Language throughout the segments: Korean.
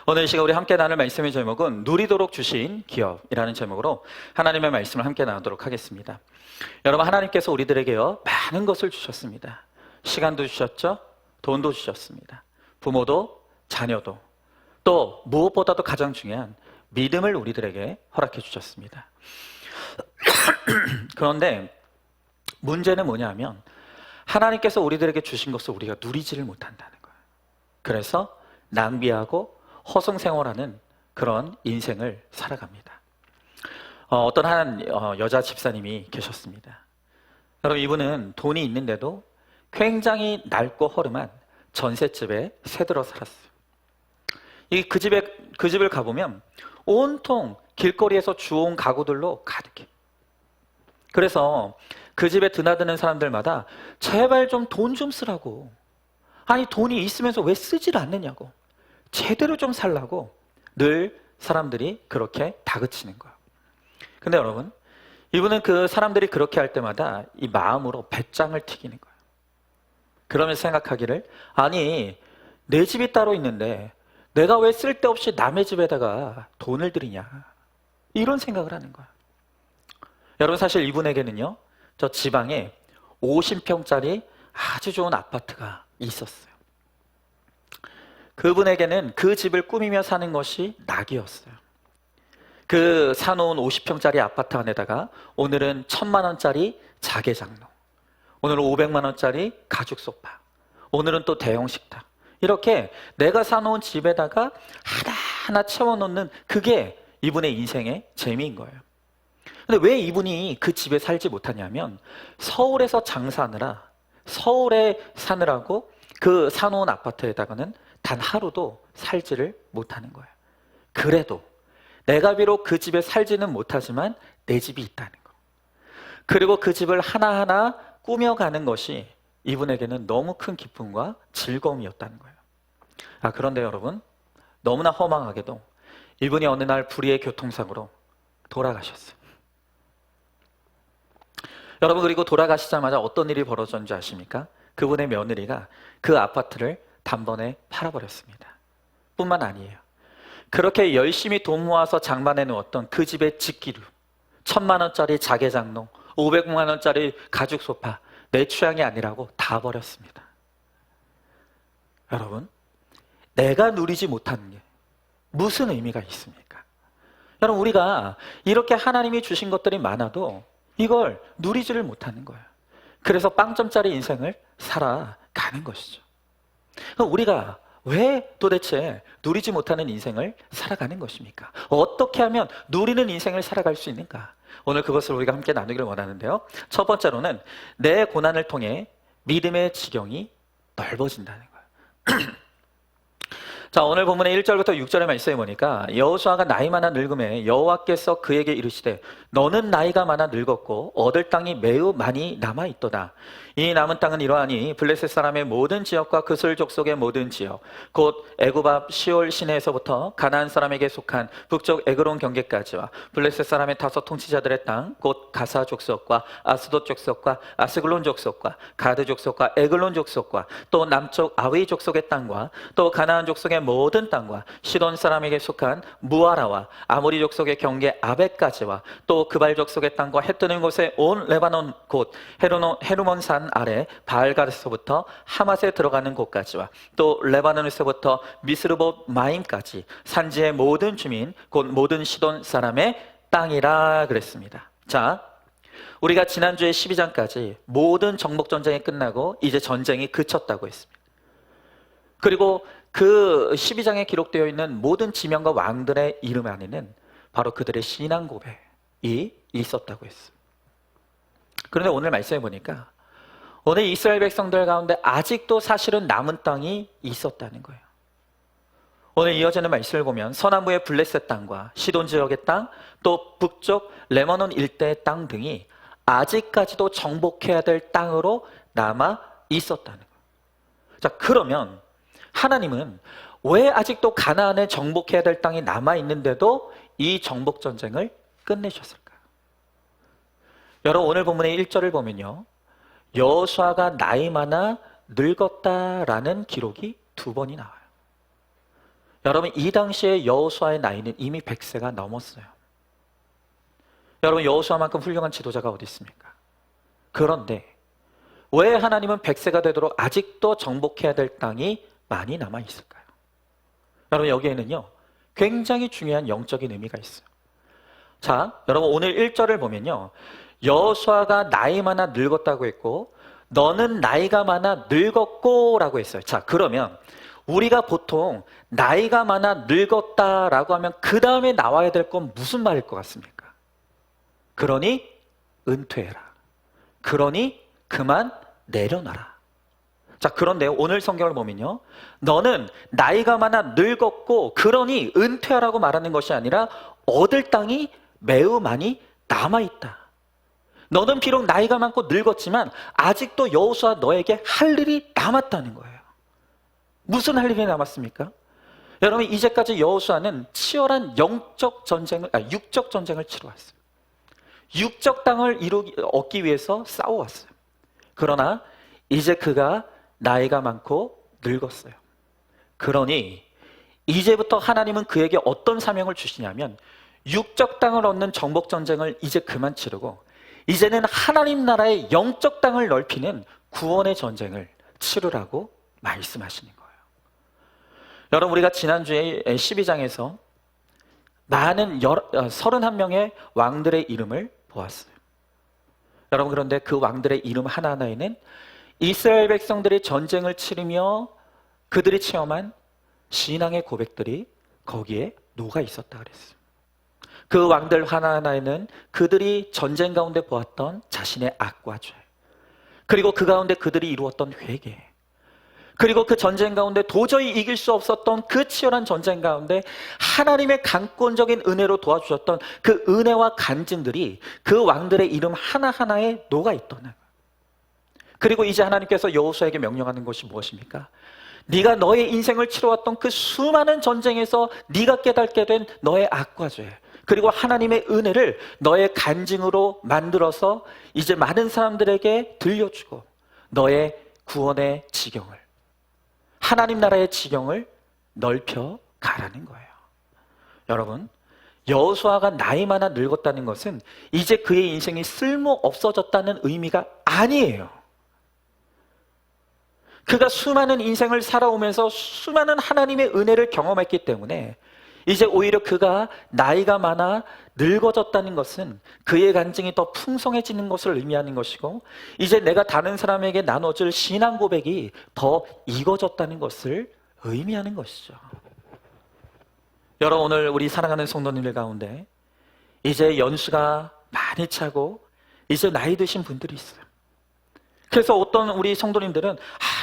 오늘 이 시간 우리 함께 나눌 말씀의 제목은 누리도록 주신 기업이라는 제목으로 하나님의 말씀을 함께 나누도록 하겠습니다. 여러분, 하나님께서 우리들에게요 많은 것을 주셨습니다. 시간도 주셨죠, 돈도 주셨습니다. 부모도, 자녀도, 또 무엇보다도 가장 중요한 믿음을 우리들에게 허락해 주셨습니다. 그런데 문제는 뭐냐면 하나님께서 우리들에게 주신 것을 우리가 누리지를 못한다는 거예요. 그래서 낭비하고 허송생활하는 그런 인생을 살아갑니다. 어떤 한 여자 집사님이 계셨습니다. 여러분, 이분은 돈이 있는데도 굉장히 낡고 허름한 전셋집에 새들어 살았어요. 그 집을 가보면 온통 길거리에서 주워온 가구들로 가득해. 그래서 그 집에 드나드는 사람들마다 제발 좀 돈 좀 쓰라고, 아니 돈이 있으면서 왜 쓰질 않느냐고, 제대로 좀 살라고 늘 사람들이 그렇게 다그치는 거예요. 근데 여러분, 이분은 그 사람들이 그렇게 할 때마다 이 마음으로 배짱을 튀기는 거예요. 그러면서 생각하기를, 아니 내 집이 따로 있는데 내가 왜 쓸데없이 남의 집에다가 돈을 들이냐, 이런 생각을 하는 거예요. 여러분, 사실 이분에게는요 저 지방에 50평짜리 아주 좋은 아파트가 있었어요. 그분에게는 그 집을 꾸미며 사는 것이 낙이었어요. 그 사놓은 50평짜리 아파트 안에다가 오늘은 1,000만 원짜리 자개장로, 오늘은 500만 원짜리 가죽 소파, 오늘은 또 대형 식탁, 이렇게 내가 사놓은 집에다가 하나하나 채워놓는, 그게 이분의 인생의 재미인 거예요. 근데 왜 이분이 그 집에 살지 못하냐면 서울에서 장사하느라, 서울에 사느라고 그 사놓은 아파트에다가는 단 하루도 살지를 못하는 거예요. 그래도 내가 비록 그 집에 살지는 못하지만 내 집이 있다는 거, 그리고 그 집을 하나하나 꾸며가는 것이 이분에게는 너무 큰 기쁨과 즐거움이었다는 거예요. 그런데 여러분, 너무나 허망하게도 이분이 어느 날 불의의 교통사고로 돌아가셨어요. 여러분, 그리고 돌아가시자마자 어떤 일이 벌어졌는지 아십니까? 그분의 며느리가 그 아파트를 단번에 팔아버렸습니다. 뿐만 아니에요, 그렇게 열심히 돈 모아서 장만해 놓았던 그 집의 집기류, 1,000만 원짜리 자개장로, 500만 원짜리 가죽 소파, 내 취향이 아니라고 다 버렸습니다. 여러분, 내가 누리지 못하는 게 무슨 의미가 있습니까? 여러분, 우리가 이렇게 하나님이 주신 것들이 많아도 이걸 누리지를 못하는 거예요. 그래서 빵점짜리 인생을 살아가는 것이죠. 우리가 왜 도대체 누리지 못하는 인생을 살아가는 것입니까? 어떻게 하면 누리는 인생을 살아갈 수 있는가? 오늘 그것을 우리가 함께 나누기를 원하는데요, 첫 번째로는 내 고난을 통해 믿음의 지경이 넓어진다는 거예요. 자, 오늘 본문의 1절부터 6절의 말씀에 보니까 여호수아가 나이 많아 늙음에 여호와께서 그에게 이르시되 너는 나이가 많아 늙었고 얻을 땅이 매우 많이 남아있도다. 이 남은 땅은 이러하니 블레셋 사람의 모든 지역과 그슬 족속의 모든 지역, 곧 애굽 앞 시올 시내에서부터 가나안 사람에게 속한 북쪽 에그론 경계까지와 블레셋 사람의 5 통치자들의 땅, 곧 가사 족속과 아스돗 족속과 아스글론 족속과 가드 족속과 에글론 족속과 또 남쪽 아위 족속의 땅과 또 가나안 족속의 모든 땅과 시돈 사람에게 속한 무아라와 아모리 족속의 경계 아벳까지와 또 그발 족속의 땅과 해 뜨는 곳에 온 레바논 곧 헤르몬 산 아래 바알가드서부터 하맛에 들어가는 곳까지와 또 레바논에서부터 미스르봇 마임까지 산지의 모든 주민 곧 모든 시돈 사람의 땅이라 그랬습니다. 자, 우리가 지난주에 12장까지 모든 정복 전쟁이 끝나고 이제 전쟁이 그쳤다고 했습니다. 그리고 그 12장에 기록되어 있는 모든 지명과 왕들의 이름 안에는 바로 그들의 신앙 고백이 있었다고 했어요. 그런데 오늘 말씀해 보니까 오늘 이스라엘 백성들 가운데 아직도 사실은 남은 땅이 있었다는 거예요. 오늘 이어지는 말씀을 보면 서남부의 블레셋 땅과 시돈 지역의 땅, 또 북쪽 레바논 일대의 땅 등이 아직까지도 정복해야 될 땅으로 남아 있었다는 거예요. 자, 그러면 하나님은 왜 아직도 가나안에 정복해야 될 땅이 남아있는데도 이 정복 전쟁을 끝내셨을까요? 여러분, 오늘 본문의 1절을 보면요, 여호수아가 나이 많아 늙었다라는 기록이 2번이 나와요. 여러분, 이 당시에 여호수아의 나이는 이미 100세가 넘었어요. 여러분, 여호수아만큼 훌륭한 지도자가 어디 있습니까? 그런데 왜 하나님은 100세가 되도록 아직도 정복해야 될 땅이 많이 남아 있을까요? 여러분, 여기에는요 굉장히 중요한 영적인 의미가 있어요. 자, 여러분, 오늘 1절을 보면요, 여호수아가 나이 많아 늙었다고 했고 너는 나이가 많아 늙었고 라고 했어요. 자, 그러면 우리가 보통 나이가 많아 늙었다라고 하면 그 다음에 나와야 될 건 무슨 말일 것 같습니까? 그러니 은퇴해라. 그러니 그만 내려놔라. 자, 그런데 오늘 성경을 보면요, 너는 나이가 많아 늙었고 그러니 은퇴하라고 말하는 것이 아니라 얻을 땅이 매우 많이 남아있다. 너는 비록 나이가 많고 늙었지만 아직도 여호수아 너에게 할 일이 남았다는 거예요. 무슨 할 일이 남았습니까? 여러분, 이제까지 여호수아는 치열한 육적 전쟁을 치러왔어요. 육적 땅을 얻기 위해서 싸워왔어요. 그러나 이제 그가 나이가 많고 늙었어요. 그러니 이제부터 하나님은 그에게 어떤 사명을 주시냐면 육적 땅을 얻는 정복 전쟁을 이제 그만 치르고 이제는 하나님 나라의 영적 땅을 넓히는 구원의 전쟁을 치르라고 말씀하시는 거예요. 여러분, 우리가 지난주에 12장에서 많은 31명의 왕들의 이름을 보았어요. 여러분, 그런데 그 왕들의 이름 하나하나에는 이스라엘 백성들이 전쟁을 치르며 그들이 체험한 신앙의 고백들이 거기에 녹아 있었다 그랬어요. 그 왕들 하나하나에는 그들이 전쟁 가운데 보았던 자신의 악과 죄, 그리고 그 가운데 그들이 이루었던 회개, 그리고 그 전쟁 가운데 도저히 이길 수 없었던 그 치열한 전쟁 가운데 하나님의 강권적인 은혜로 도와주셨던 그 은혜와 간증들이 그 왕들의 이름 하나하나에 녹아 있더라는 거예요. 그리고 이제 하나님께서 여호수아에게 명령하는 것이 무엇입니까? 네가 너의 인생을 치러왔던 그 수많은 전쟁에서 네가 깨닫게 된 너의 악과 죄, 그리고 하나님의 은혜를 너의 간증으로 만들어서 이제 많은 사람들에게 들려주고 너의 구원의 지경을, 하나님 나라의 지경을 넓혀 가라는 거예요. 여러분, 여호수아가 나이 많아 늙었다는 것은 이제 그의 인생이 쓸모 없어졌다는 의미가 아니에요. 그가 수많은 인생을 살아오면서 수많은 하나님의 은혜를 경험했기 때문에 이제 오히려 그가 나이가 많아 늙어졌다는 것은 그의 간증이 더 풍성해지는 것을 의미하는 것이고 이제 내가 다른 사람에게 나눠줄 신앙 고백이 더 익어졌다는 것을 의미하는 것이죠. 여러분, 오늘 우리 사랑하는 성도님들 가운데 이제 연수가 많이 차고 이제 나이 드신 분들이 있어요. 그래서 어떤 우리 성도님들은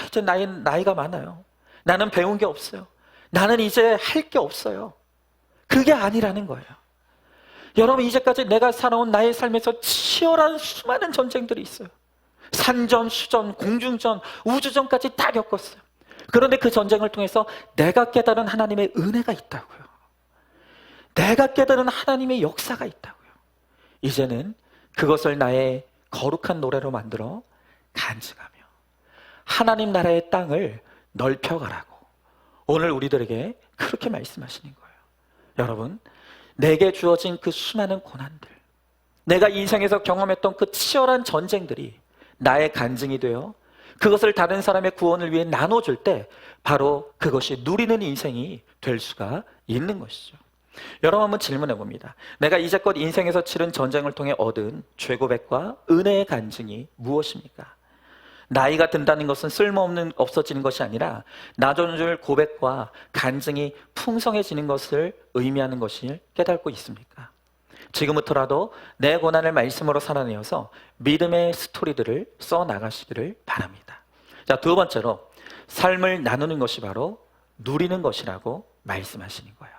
이제 나이가 많아요. 나는 배운 게 없어요. 나는 이제 할 게 없어요. 그게 아니라는 거예요. 여러분, 이제까지 내가 살아온 나의 삶에서 치열한 수많은 전쟁들이 있어요. 산전, 수전, 공중전, 우주전까지 다 겪었어요. 그런데 그 전쟁을 통해서 내가 깨달은 하나님의 은혜가 있다고요. 내가 깨달은 하나님의 역사가 있다고요. 이제는 그것을 나의 거룩한 노래로 만들어 간증하며 하나님 나라의 땅을 넓혀가라고 오늘 우리들에게 그렇게 말씀하시는 거예요. 여러분, 내게 주어진 그 수많은 고난들, 내가 인생에서 경험했던 그 치열한 전쟁들이 나의 간증이 되어 그것을 다른 사람의 구원을 위해 나눠줄 때 바로 그것이 누리는 인생이 될 수가 있는 것이죠. 여러분, 한번 질문해 봅니다. 내가 이제껏 인생에서 치른 전쟁을 통해 얻은 죄고백과 은혜의 간증이 무엇입니까? 나이가 든다는 것은 없어지는 것이 아니라 나눠줄 고백과 간증이 풍성해지는 것을 의미하는 것을 깨닫고 있습니까? 지금부터라도 내 고난을 말씀으로 살아내어서 믿음의 스토리들을 써나가시기를 바랍니다. 자, 두 번째로 삶을 나누는 것이 바로 누리는 것이라고 말씀하시는 거예요.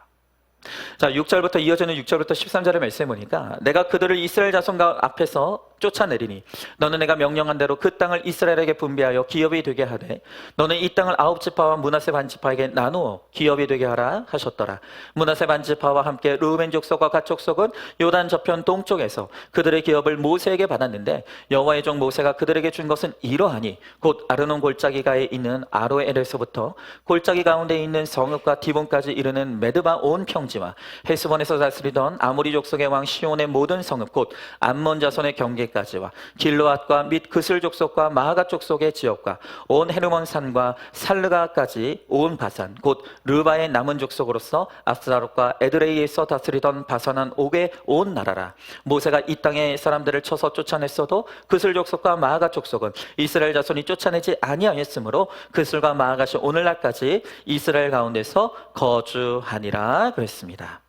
자, 6절부터 이어지는 6절부터 13절의 말씀에 보니까 내가 그들을 이스라엘 자손과 앞에서 쫓아내리니 너는 내가 명령한 대로 그 땅을 이스라엘에게 분배하여 기업이 되게 하되 너는 이 땅을 9지파와 므낫세 반지파에게 나누어 기업이 되게 하라 하셨더라. 므낫세 반지파와 함께 르우벤 족속과 갓 족속은 요단 저편 동쪽에서 그들의 기업을 모세에게 받았는데 여호와의 종 모세가 그들에게 준 것은 이러하니 곧 아르논 골짜기가에 있는 아로엘에서부터 골짜기 가운데 있는 성읍과 디본까지 이르는 메드바 온 평지와 헤스본에서 다스리던 아모리 족속의 왕 시온의 모든 성읍 곧 암몬 자손의 경계까지와 길르앗과 및 그슬 족속과 마하가 족속의 지역과 온 헤르몬 산과 살르가까지 온 바산 곧 르바의 남은 족속으로서 아스라롯과 에드레이에서 다스리던 바산한 옥의 온 나라라. 모세가 이 땅의 사람들을 쳐서 쫓아냈어도 그슬 족속과 마하가 족속은 이스라엘 자손이 쫓아내지 아니하였으므로 그슬과 마하가시 오늘날까지 이스라엘 가운데서 거주하니라 그랬습니다.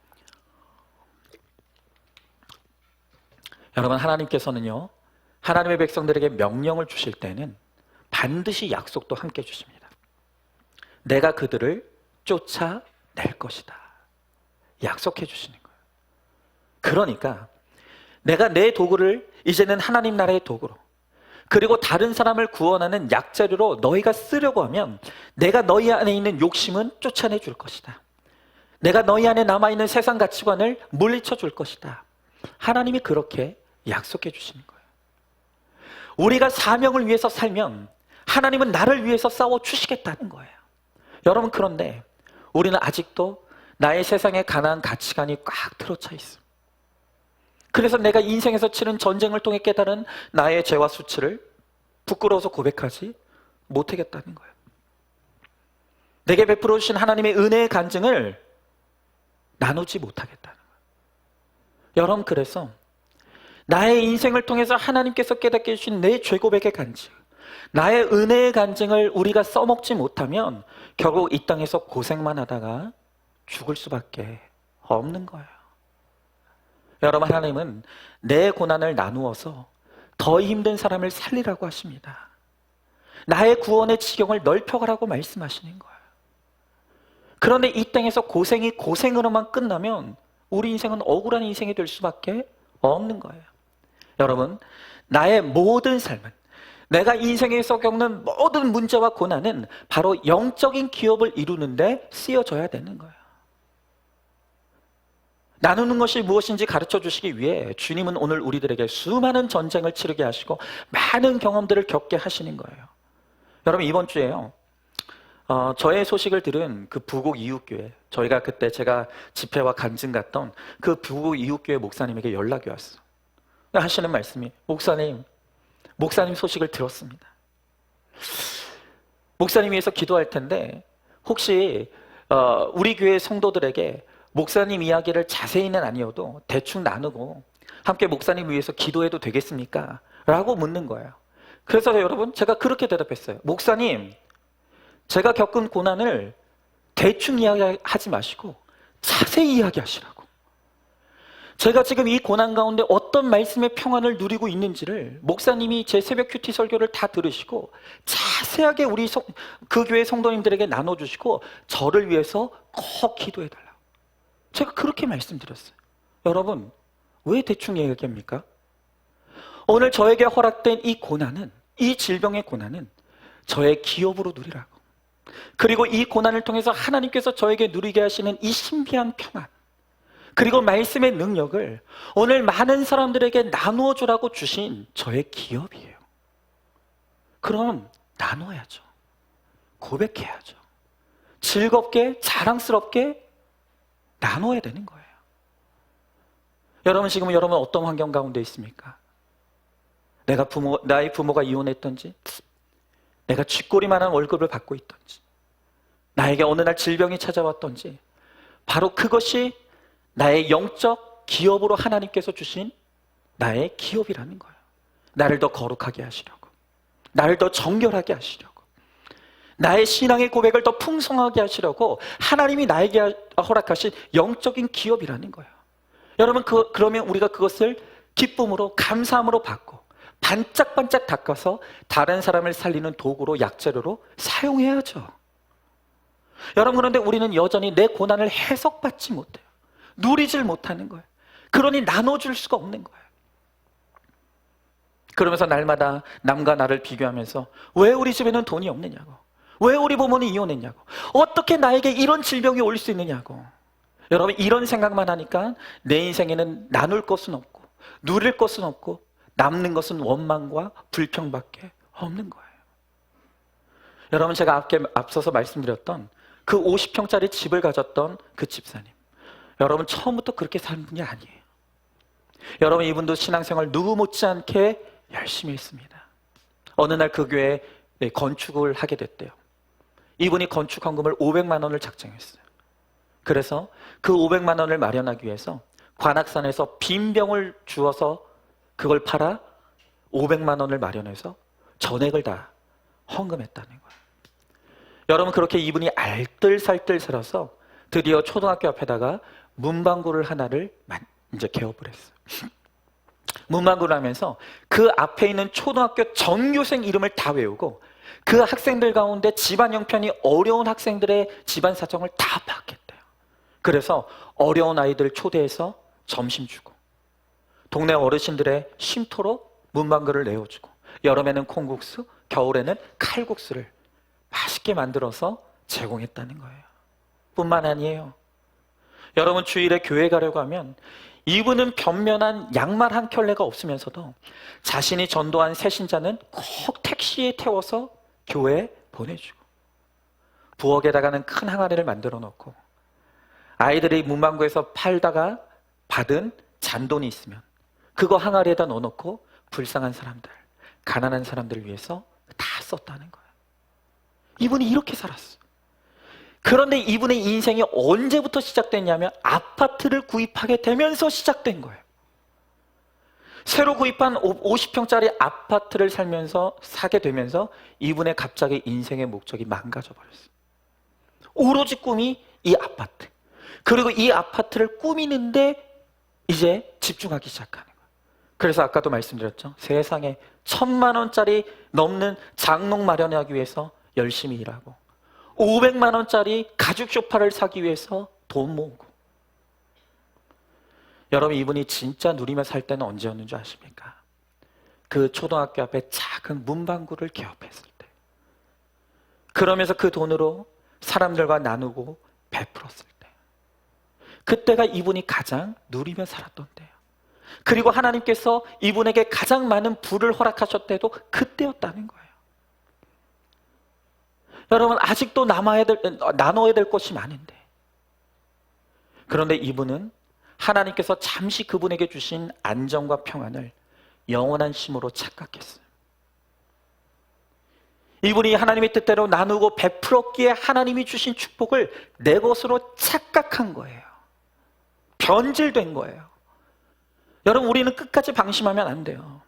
여러분, 하나님께서는요, 하나님의 백성들에게 명령을 주실 때는 반드시 약속도 함께 주십니다. 내가 그들을 쫓아낼 것이다. 약속해 주시는 거예요. 그러니까 내가 내 도구를 이제는 하나님 나라의 도구로, 그리고 다른 사람을 구원하는 약자료로 너희가 쓰려고 하면 내가 너희 안에 있는 욕심은 쫓아내 줄 것이다. 내가 너희 안에 남아있는 세상 가치관을 물리쳐 줄 것이다. 하나님이 그렇게 약속해 주시는 거예요. 우리가 사명을 위해서 살면 하나님은 나를 위해서 싸워 주시겠다는 거예요. 여러분, 그런데 우리는 아직도 나의 세상에 관한 가치관이 꽉 들어차 있어. 그래서 내가 인생에서 치른 전쟁을 통해 깨달은 나의 죄와 수치를 부끄러워서 고백하지 못하겠다는 거예요. 내게 베풀어 주신 하나님의 은혜의 간증을 나누지 못하겠다는 거예요. 여러분, 그래서 나의 인생을 통해서 하나님께서 깨닫게 해주신 내 죄고백의 간증, 나의 은혜의 간증을 우리가 써먹지 못하면 결국 이 땅에서 고생만 하다가 죽을 수밖에 없는 거예요. 여러분, 하나님은 내 고난을 나누어서 더 힘든 사람을 살리라고 하십니다. 나의 구원의 지경을 넓혀가라고 말씀하시는 거예요. 그런데 이 땅에서 고생이 고생으로만 끝나면 우리 인생은 억울한 인생이 될 수밖에 없는 거예요. 여러분, 나의 모든 삶은, 내가 인생에서 겪는 모든 문제와 고난은 바로 영적인 기업을 이루는데 쓰여져야 되는 거예요. 나누는 것이 무엇인지 가르쳐 주시기 위해 주님은 오늘 우리들에게 수많은 전쟁을 치르게 하시고 많은 경험들을 겪게 하시는 거예요. 여러분, 이번 주에요, 저의 소식을 들은 그 부곡 이웃교회, 저희가 그때 제가 집회와 간증 갔던 그 부곡 이웃교회 목사님에게 연락이 왔어. 하시는 말씀이, 목사님 소식을 들었습니다. 목사님 위해서 기도할 텐데 혹시 우리 교회 성도들에게 목사님 이야기를 자세히는 아니어도 대충 나누고 함께 목사님 위해서 기도해도 되겠습니까? 라고 묻는 거예요. 그래서 여러분, 제가 그렇게 대답했어요. 목사님, 제가 겪은 고난을 대충 이야기하지 마시고 자세히 이야기하시라고. 제가 지금 이 고난 가운데 어떤 말씀의 평안을 누리고 있는지를 목사님이 제 새벽 큐티 설교를 다 들으시고 자세하게 우리 그 교회 성도님들에게 나눠주시고 저를 위해서 꼭 기도해달라고. 제가 그렇게 말씀드렸어요. 여러분, 왜 대충 얘기합니까? 오늘 저에게 허락된 이 고난은, 이 질병의 고난은 저의 기업으로 누리라고. 그리고 이 고난을 통해서 하나님께서 저에게 누리게 하시는 이 신비한 평안, 그리고 말씀의 능력을 오늘 많은 사람들에게 나누어 주라고 주신 저의 기업이에요. 그럼 나눠야죠. 고백해야죠. 즐겁게, 자랑스럽게 나눠야 되는 거예요. 여러분, 지금 여러분 어떤 환경 가운데 있습니까? 나의 부모가 이혼했던지, 내가 쥐꼬리만한 월급을 받고 있던지, 나에게 어느 날 질병이 찾아왔던지, 바로 그것이 나의 영적 기업으로 하나님께서 주신 나의 기업이라는 거예요. 나를 더 거룩하게 하시려고, 나를 더 정결하게 하시려고, 나의 신앙의 고백을 더 풍성하게 하시려고 하나님이 나에게 허락하신 영적인 기업이라는 거예요. 여러분, 그러면 우리가 그것을 기쁨으로, 감사함으로 받고 반짝반짝 닦아서 다른 사람을 살리는 도구로, 약재료로 사용해야죠. 여러분, 그런데 우리는 여전히 내 고난을 해석받지 못해요. 누리질 못하는 거예요. 그러니 나눠줄 수가 없는 거예요. 그러면서 날마다 남과 나를 비교하면서 왜 우리 집에는 돈이 없느냐고, 왜 우리 부모는 이혼했냐고, 어떻게 나에게 이런 질병이 올 수 있느냐고. 여러분, 이런 생각만 하니까 내 인생에는 나눌 것은 없고 누릴 것은 없고 남는 것은 원망과 불평밖에 없는 거예요. 여러분, 제가 앞서서 말씀드렸던 그 50평짜리 집을 가졌던 그 집사님, 여러분 처음부터 그렇게 산 분이 아니에요. 여러분, 이분도 신앙생활 누구 못지않게 열심히 했습니다. 어느 날 그 교회에 건축을 하게 됐대요. 이분이 건축 헌금을 500만 원을 작정했어요. 그래서 그 500만 원을 마련하기 위해서 관악산에서 빈병을 주어서 그걸 팔아 500만 원을 마련해서 전액을 다 헌금했다는 거예요. 여러분, 그렇게 이분이 알뜰살뜰 살아서 드디어 초등학교 앞에다가 문방구를 하나를 이제 개업을 했어요. 문방구를 하면서 그 앞에 있는 초등학교 전교생 이름을 다 외우고 그 학생들 가운데 집안 형편이 어려운 학생들의 집안 사정을 다 파악했대요. 그래서 어려운 아이들 초대해서 점심 주고, 동네 어르신들의 쉼터로 문방구를 내어주고, 여름에는 콩국수, 겨울에는 칼국수를 맛있게 만들어서 제공했다는 거예요. 뿐만 아니에요. 여러분, 주일에 교회 가려고 하면 이분은 변면한 양말 한 켤레가 없으면서도 자신이 전도한 새신자는 꼭 택시에 태워서 교회에 보내주고, 부엌에다가는 큰 항아리를 만들어 놓고 아이들이 문방구에서 팔다가 받은 잔돈이 있으면 그거 항아리에다 넣어놓고 불쌍한 사람들, 가난한 사람들을 위해서 다 썼다는 거예요. 이분이 이렇게 살았어요. 그런데 이분의 인생이 언제부터 시작됐냐면 아파트를 구입하게 되면서 시작된 거예요. 새로 구입한 50평짜리 아파트를 사게 되면서 이분의 갑자기 인생의 목적이 망가져 버렸어요. 오로지 꿈이 이 아파트, 그리고 이 아파트를 꾸미는데 이제 집중하기 시작하는 거예요. 그래서 아까도 말씀드렸죠. 세상에 1000만 원짜리 넘는 장롱 마련하기 위해서 열심히 일하고 500만 원짜리 가죽 소파를 사기 위해서 돈 모으고. 여러분, 이분이 진짜 누리며 살 때는 언제였는 줄 아십니까? 그 초등학교 앞에 작은 문방구를 개업했을 때, 그러면서 그 돈으로 사람들과 나누고 베풀었을 때, 그때가 이분이 가장 누리며 살았던 때예요. 그리고 하나님께서 이분에게 가장 많은 부를 허락하셨을 때도 그때였다는 거예요. 여러분, 아직도 나눠야 될 것이 많은데, 그런데 이분은 하나님께서 잠시 그분에게 주신 안정과 평안을 영원한 힘으로 착각했어요. 이분이 하나님의 뜻대로 나누고 베풀었기에 하나님이 주신 축복을 내 것으로 착각한 거예요. 변질된 거예요. 여러분, 우리는 끝까지 방심하면 안 돼요.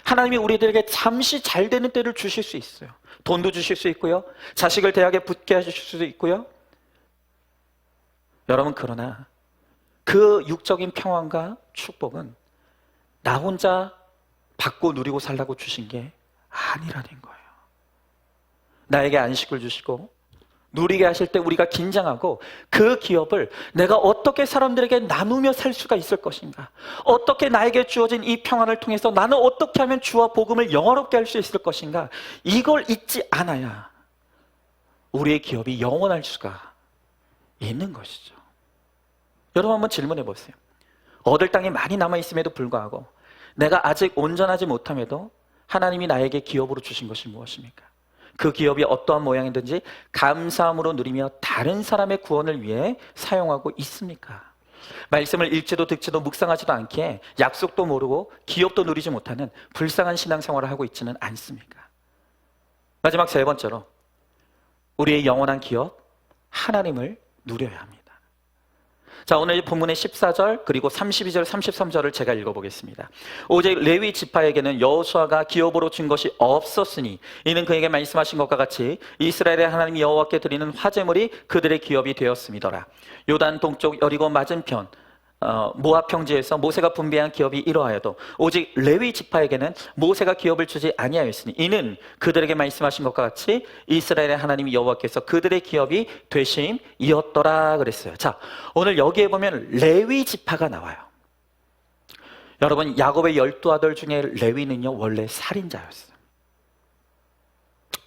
하나님이 우리들에게 잠시 잘 되는 때를 주실 수 있어요. 돈도 주실 수 있고요, 자식을 대학에 붙게 하실 수도 있고요. 여러분, 그러나 그 육적인 평안과 축복은 나 혼자 받고 누리고 살라고 주신 게 아니라는 거예요. 나에게 안식을 주시고 누리게 하실 때 우리가 긴장하고 그 기업을 내가 어떻게 사람들에게 나누며 살 수가 있을 것인가, 어떻게 나에게 주어진 이 평안을 통해서 나는 어떻게 하면 주와 복음을 영화롭게 할 수 있을 것인가, 이걸 잊지 않아야 우리의 기업이 영원할 수가 있는 것이죠. 여러분, 한번 질문해 보세요. 얻을 땅이 많이 남아있음에도 불구하고 내가 아직 온전하지 못함에도 하나님이 나에게 기업으로 주신 것이 무엇입니까? 그 기업이 어떠한 모양이든지 감사함으로 누리며 다른 사람의 구원을 위해 사용하고 있습니까? 말씀을 읽지도 듣지도 묵상하지도 않기에 약속도 모르고 기업도 누리지 못하는 불쌍한 신앙생활을 하고 있지는 않습니까? 마지막 세 번째로, 우리의 영원한 기업, 하나님을 누려야 합니다. 자, 오늘 본문의 14절 그리고 32절, 33절을 제가 읽어보겠습니다. 오직 레위 지파에게는 여호수아가 기업으로 준 것이 없었으니 이는 그에게 말씀하신 것과 같이 이스라엘의 하나님 여호와께 드리는 화제물이 그들의 기업이 되었음이더라. 요단 동쪽 여리고 맞은편 모압 평지에서 모세가 분배한 기업이 이러하여도 오직 레위 지파에게는 모세가 기업을 주지 아니하였으니 이는 그들에게 말씀하신 것과 같이 이스라엘의 하나님 여호와께서 그들의 기업이 되심이었더라 그랬어요. 자, 오늘 여기에 보면 레위 지파가 나와요. 여러분, 야곱의 12아들 중에 레위는요 원래 살인자였어요.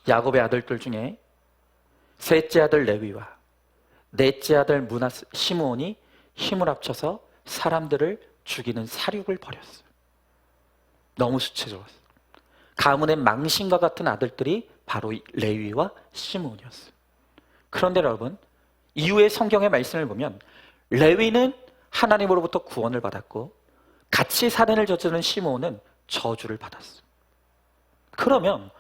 야곱의 아들들 중에 셋째 아들 레위와 넷째 아들 시므온이 힘을 합쳐서 사람들을 죽이는 사륙을 벌였어요. 너무 수치스러웠어요. 가문의 망신과 같은 아들들이 바로 레위와 시므온이었어요. 그런데 여러분, 이후의 성경의 말씀을 보면 레위는 하나님으로부터 구원을 받았고 같이 살인을 저지른 시므온은 저주를 받았어요. 그러면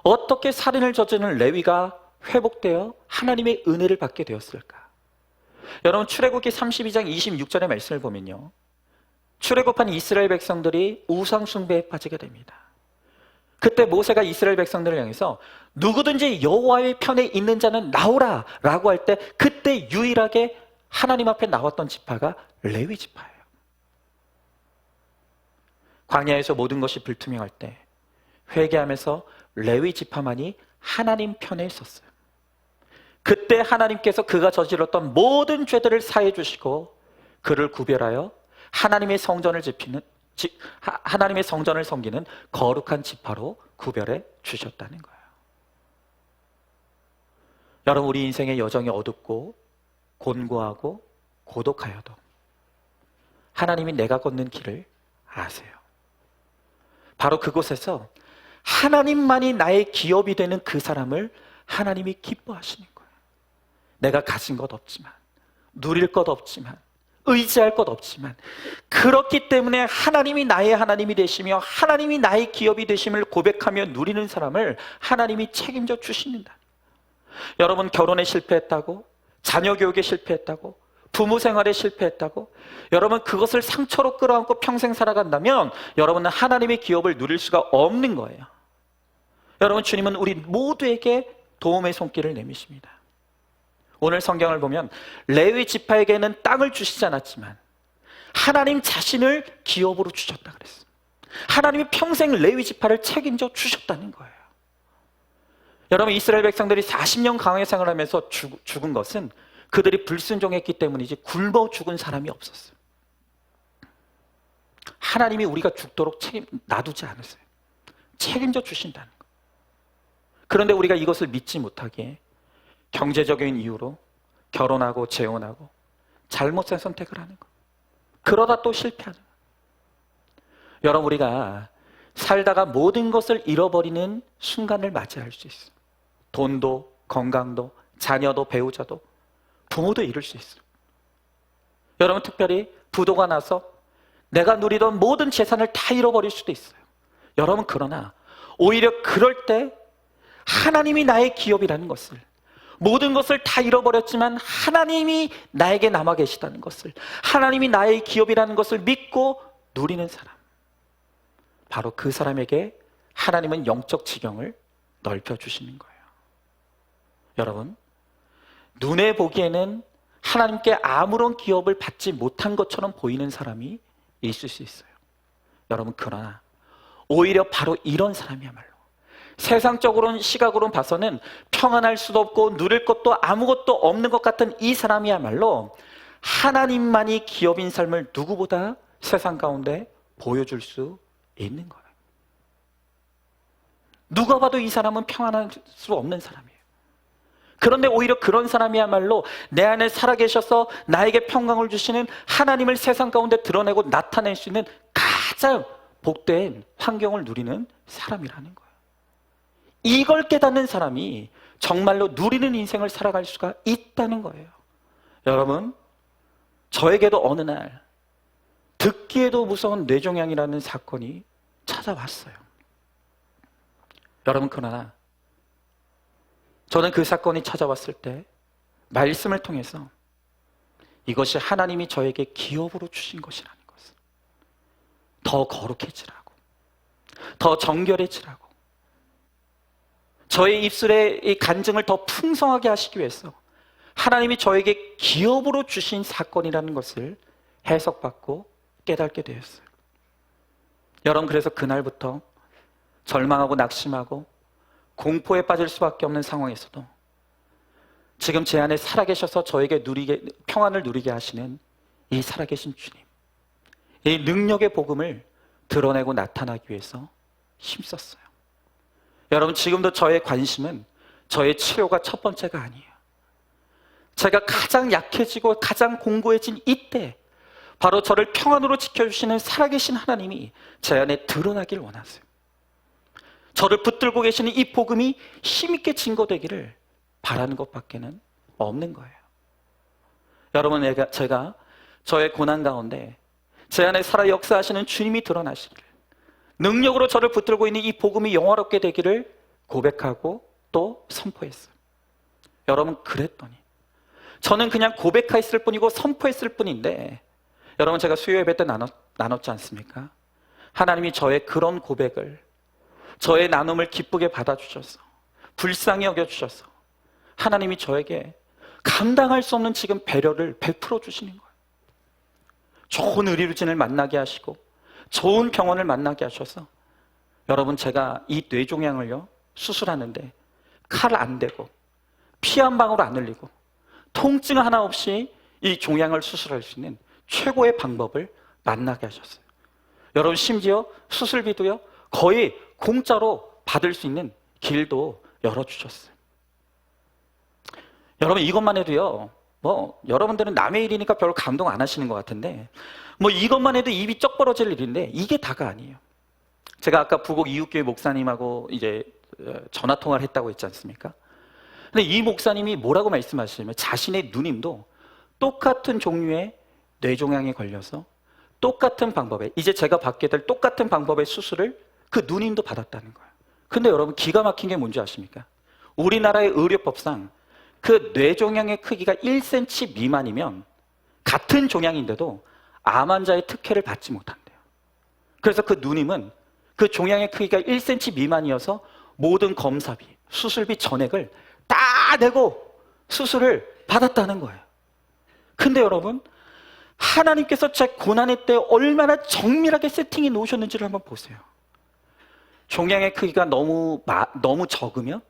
어떻게 살인을 저지른 레위가 회복되어 하나님의 은혜를 받게 되었을까? 여러분, 출애굽기 32장 26절의 말씀을 보면요, 출애굽한 이스라엘 백성들이 우상 숭배에 빠지게 됩니다. 그때 모세가 이스라엘 백성들을 향해서 누구든지 여호와의 편에 있는 자는 나오라 라고 할 때 그때 유일하게 하나님 앞에 나왔던 지파가 레위 지파예요. 광야에서 모든 것이 불투명할 때 회개하면서 레위 지파만이 하나님 편에 섰어요. 그때 하나님께서 그가 저질렀던 모든 죄들을 사해 주시고 그를 구별하여 하나님의 성전을 하나님의 성전을 섬기는 거룩한 지파로 구별해 주셨다는 거예요. 여러분, 우리 인생의 여정이 어둡고 곤고하고 고독하여도 하나님이 내가 걷는 길을 아세요. 바로 그곳에서 하나님만이 나의 기업이 되는 그 사람을 하나님이 기뻐하시는 거예요. 내가 가진 것 없지만, 누릴 것 없지만, 의지할 것 없지만, 그렇기 때문에 하나님이 나의 하나님이 되시며 하나님이 나의 기업이 되심을 고백하며 누리는 사람을 하나님이 책임져 주시는다. 여러분, 결혼에 실패했다고, 자녀 교육에 실패했다고, 부모 생활에 실패했다고, 여러분 그것을 상처로 끌어안고 평생 살아간다면 여러분은 하나님의 기업을 누릴 수가 없는 거예요. 여러분, 주님은 우리 모두에게 도움의 손길을 내미십니다. 오늘 성경을 보면 레위 지파에게는 땅을 주시지 않았지만 하나님 자신을 기업으로 주셨다 그랬어요. 하나님이 평생 레위 지파를 책임져 주셨다는 거예요. 여러분, 이스라엘 백성들이 40년 강의 생활하면서 죽은 것은 그들이 불순종했기 때문이지 굶어 죽은 사람이 없었어요. 하나님이 우리가 죽도록 놔두지 않으세요. 책임져 주신다는 거예요. 그런데 우리가 이것을 믿지 못하기에 경제적인 이유로 결혼하고 재혼하고 잘못된 선택을 하는 거예요. 그러다 또 실패하는 거예요. 여러분, 우리가 살다가 모든 것을 잃어버리는 순간을 맞이할 수 있어요. 돈도, 건강도, 자녀도, 배우자도, 부모도 잃을 수 있어요. 여러분, 특별히 부도가 나서 내가 누리던 모든 재산을 다 잃어버릴 수도 있어요. 여러분, 그러나 오히려 그럴 때 하나님이 나의 기업이라는 것을, 모든 것을 다 잃어버렸지만 하나님이 나에게 남아 계시다는 것을, 하나님이 나의 기업이라는 것을 믿고 누리는 사람, 바로 그 사람에게 하나님은 영적 지경을 넓혀주시는 거예요. 여러분, 눈에 보기에는 하나님께 아무런 기업을 받지 못한 것처럼 보이는 사람이 있을 수 있어요. 여러분, 그러나 오히려 바로 이런 사람이야말로 세상적으로는, 시각으로는 봐서는 평안할 수도 없고 누릴 것도 아무것도 없는 것 같은 이 사람이야말로 하나님만이 기업인 삶을 누구보다 세상 가운데 보여줄 수 있는 거예요. 누가 봐도 이 사람은 평안할 수 없는 사람이에요. 그런데 오히려 그런 사람이야말로 내 안에 살아계셔서 나에게 평강을 주시는 하나님을 세상 가운데 드러내고 나타낼 수 있는 가장 복된 환경을 누리는 사람이라는 거예요. 이걸 깨닫는 사람이 정말로 누리는 인생을 살아갈 수가 있다는 거예요. 여러분, 저에게도 어느 날 듣기에도 무서운 뇌종양이라는 사건이 찾아왔어요. 여러분, 그러나 저는 그 사건이 찾아왔을 때 말씀을 통해서 이것이 하나님이 저에게 기업으로 주신 것이라는 것을, 더 거룩해지라고, 더 정결해지라고, 저의 입술의 이 간증을 더 풍성하게 하시기 위해서 하나님이 저에게 기업으로 주신 사건이라는 것을 해석받고 깨닫게 되었어요. 여러분, 그래서 그날부터 절망하고 낙심하고 공포에 빠질 수밖에 없는 상황에서도 지금 제 안에 살아계셔서 저에게 평안을 누리게 하시는 이 살아계신 주님, 이 능력의 복음을 드러내고 나타나기 위해서 힘썼어요. 여러분, 지금도 저의 관심은 저의 치료가 첫 번째가 아니에요. 제가 가장 약해지고 가장 공고해진 이때 바로 저를 평안으로 지켜주시는 살아계신 하나님이 제 안에 드러나길 원하세요. 저를 붙들고 계시는 이 복음이 힘있게 증거되기를 바라는 것밖에는 없는 거예요. 여러분, 제가 저의 고난 가운데 제 안에 살아 역사하시는 주님이 드러나시기를, 능력으로 저를 붙들고 있는 이 복음이 영화롭게 되기를 고백하고 또 선포했어요. 여러분, 그랬더니 저는 그냥 고백했을 뿐이고 선포했을 뿐인데, 여러분, 제가 수요 예배 때 나눴지 않습니까? 하나님이 저의 그런 고백을, 저의 나눔을 기쁘게 받아주셔서, 불쌍히 여겨주셔서 하나님이 저에게 감당할 수 없는 지금 배려를 베풀어 주시는 거예요. 좋은 의료진을 만나게 하시고 좋은 병원을 만나게 하셔서, 여러분, 제가 이 뇌종양을요 수술하는데 칼 안 대고 피 한 방울 안 흘리고 통증 하나 없이 이 종양을 수술할 수 있는 최고의 방법을 만나게 하셨어요. 여러분, 심지어 수술비도요 거의 공짜로 받을 수 있는 길도 열어주셨어요. 여러분, 이것만 해도요, 여러분들은 남의 일이니까 별로 감동 안 하시는 것 같은데, 이것만 해도 입이 쩍 벌어질 일인데 이게 다가 아니에요. 제가 아까 부곡 이웃교회 목사님하고 이제 전화 통화를 했다고 했지 않습니까? 근데 이 목사님이 뭐라고 말씀하시냐면, 자신의 누님도 똑같은 종류의 뇌종양에 걸려서 똑같은 방법에, 이제 제가 받게 될 똑같은 방법의 수술을 그 누님도 받았다는 거예요. 근데 여러분, 기가 막힌 게 뭔지 아십니까? 우리나라의 의료법상 그 뇌종양의 크기가 1cm 미만이면 같은 종양인데도 암 환자의 특혜를 받지 못한대요. 그래서 그 누님은 그 종양의 크기가 1cm 미만이어서 모든 검사비, 수술비 전액을 다 내고 수술을 받았다는 거예요. 근데 여러분, 하나님께서 제 고난의 때 얼마나 정밀하게 세팅해 놓으셨는지를 한번 보세요. 종양의 크기가 너무 적으면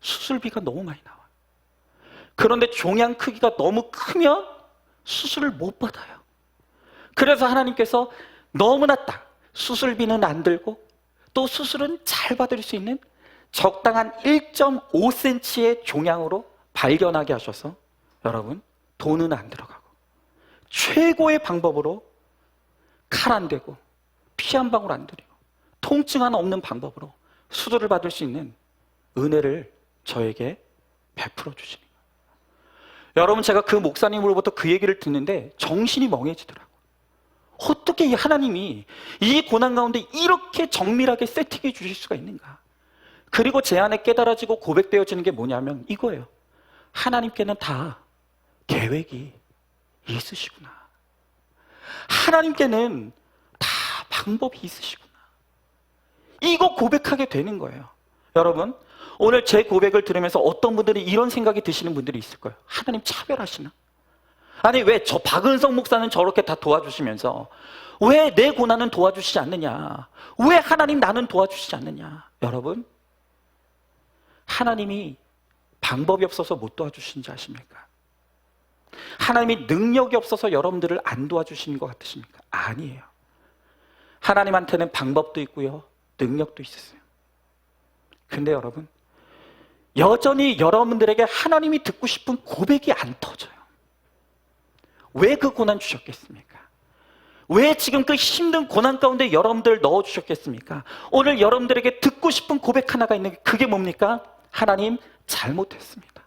수술비가 너무 많이 나와요. 그런데 종양 크기가 너무 크면 수술을 못 받아요. 그래서 하나님께서 너무나 딱 수술비는 안 들고 또 수술은 잘 받을 수 있는 적당한 1.5cm의 종양으로 발견하게 하셔서, 여러분, 돈은 안 들어가고 최고의 방법으로 칼 안 대고 피 한 방울 안 들이고 통증 하나 없는 방법으로 수술을 받을 수 있는 은혜를 저에게 베풀어 주시는 거예요. 여러분, 제가 그 목사님으로부터 그 얘기를 듣는데 정신이 멍해지더라고요. 어떻게 이 하나님이 이 고난 가운데 이렇게 정밀하게 세팅해 주실 수가 있는가? 그리고 제 안에 깨달아지고 고백되어지는 게 뭐냐면 이거예요. 하나님께는 다 계획이 있으시구나. 하나님께는 다 방법이 있으시구나. 이거 고백하게 되는 거예요. 여러분, 오늘 제 고백을 들으면서 어떤 분들이 이런 생각이 드시는 분들이 있을 거예요. 하나님 차별하시나? 아니, 왜 저 박은성 목사는 저렇게 다 도와주시면서 왜 내 고난은 도와주시지 않느냐? 왜 하나님 나는 도와주시지 않느냐? 여러분, 하나님이 방법이 없어서 못 도와주시는지 아십니까? 하나님이 능력이 없어서 여러분들을 안 도와주시는 것 같으십니까? 아니에요. 하나님한테는 방법도 있고요, 능력도 있으세요. 근데 여러분, 여전히 여러분들에게 하나님이 듣고 싶은 고백이 안 터져요. 왜 그 고난 주셨겠습니까? 왜 지금 그 힘든 고난 가운데 여러분들 넣어주셨겠습니까? 오늘 여러분들에게 듣고 싶은 고백 하나가 있는데 그게 뭡니까? 하나님, 잘못했습니다.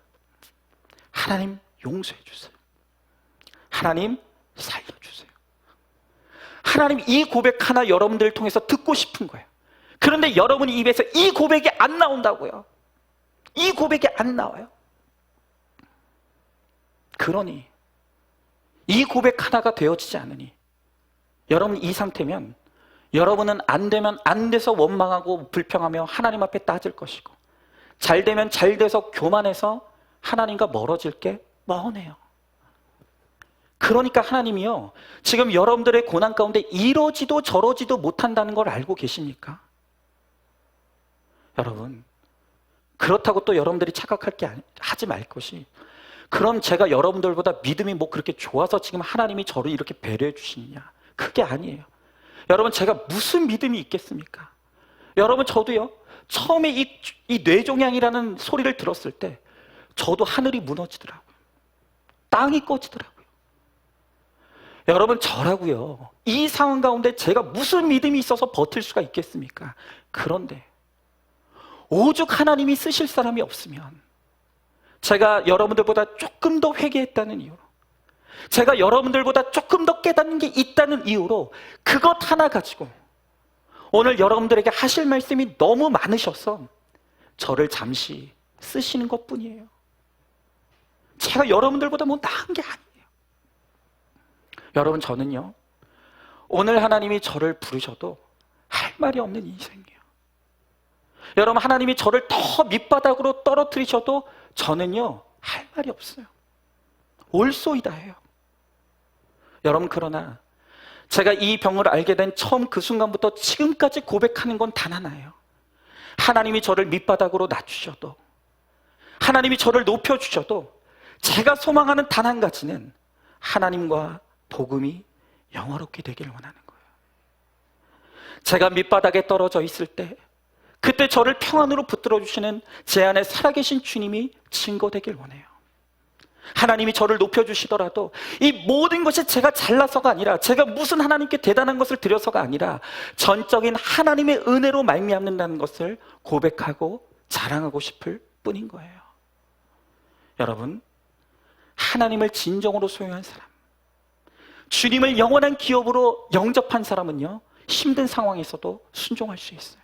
하나님, 용서해 주세요. 하나님, 살려주세요. 하나님, 이 고백 하나 여러분들을 통해서 듣고 싶은 거예요. 그런데 여러분이 입에서 이 고백이 안 나온다고요. 이 고백이 안 나와요. 그러니 이 고백 하나가 되어지지 않으니, 여러분 이 상태면 여러분은 안 되면 안 돼서 원망하고 불평하며 하나님 앞에 따질 것이고, 잘 되면 잘 돼서 교만해서 하나님과 멀어질 게 뻔해요. 그 그러니까 하나님이요, 지금 여러분들의 고난 가운데 이러지도 저러지도 못한다는 걸 알고 계십니까? 여러분, 그렇다고 또 여러분들이 착각할 게 하지 말 것이, 그럼 제가 여러분들보다 믿음이 뭐 그렇게 좋아서 지금 하나님이 저를 이렇게 배려해 주시느냐? 그게 아니에요. 여러분, 제가 무슨 믿음이 있겠습니까? 여러분, 저도요, 처음에 이 뇌종양이라는 소리를 들었을 때 저도 하늘이 무너지더라고요. 땅이 꺼지더라고요. 여러분, 저라고요, 이 상황 가운데 제가 무슨 믿음이 있어서 버틸 수가 있겠습니까? 그런데 오죽 하나님이 쓰실 사람이 없으면, 제가 여러분들보다 조금 더 회개했다는 이유로, 제가 여러분들보다 조금 더 깨닫는 게 있다는 이유로 그것 하나 가지고 오늘 여러분들에게 하실 말씀이 너무 많으셔서 저를 잠시 쓰시는 것뿐이에요. 제가 여러분들보다 뭐 나은 게 아니에요. 여러분, 저는요, 오늘 하나님이 저를 부르셔도 할 말이 없는 인생이에요. 여러분, 하나님이 저를 더 밑바닥으로 떨어뜨리셔도 저는요, 할 말이 없어요. 올소이다예요. 여러분, 그러나 제가 이 병을 알게 된 처음 그 순간부터 지금까지 고백하는 건 단 하나예요. 하나님이 저를 밑바닥으로 낮추셔도, 하나님이 저를 높여주셔도 제가 소망하는 단 한 가지는 하나님과 복음이 영화롭게 되길 원하는 거예요. 제가 밑바닥에 떨어져 있을 때 그때 저를 평안으로 붙들어 주시는 제 안에 살아계신 주님이 증거되길 원해요. 하나님이 저를 높여주시더라도 이 모든 것이 제가 잘나서가 아니라, 제가 무슨 하나님께 대단한 것을 드려서가 아니라 전적인 하나님의 은혜로 말미암는다는 것을 고백하고 자랑하고 싶을 뿐인 거예요. 여러분, 하나님을 진정으로 소유한 사람, 주님을 영원한 기업으로 영접한 사람은요, 힘든 상황에서도 순종할 수 있어요.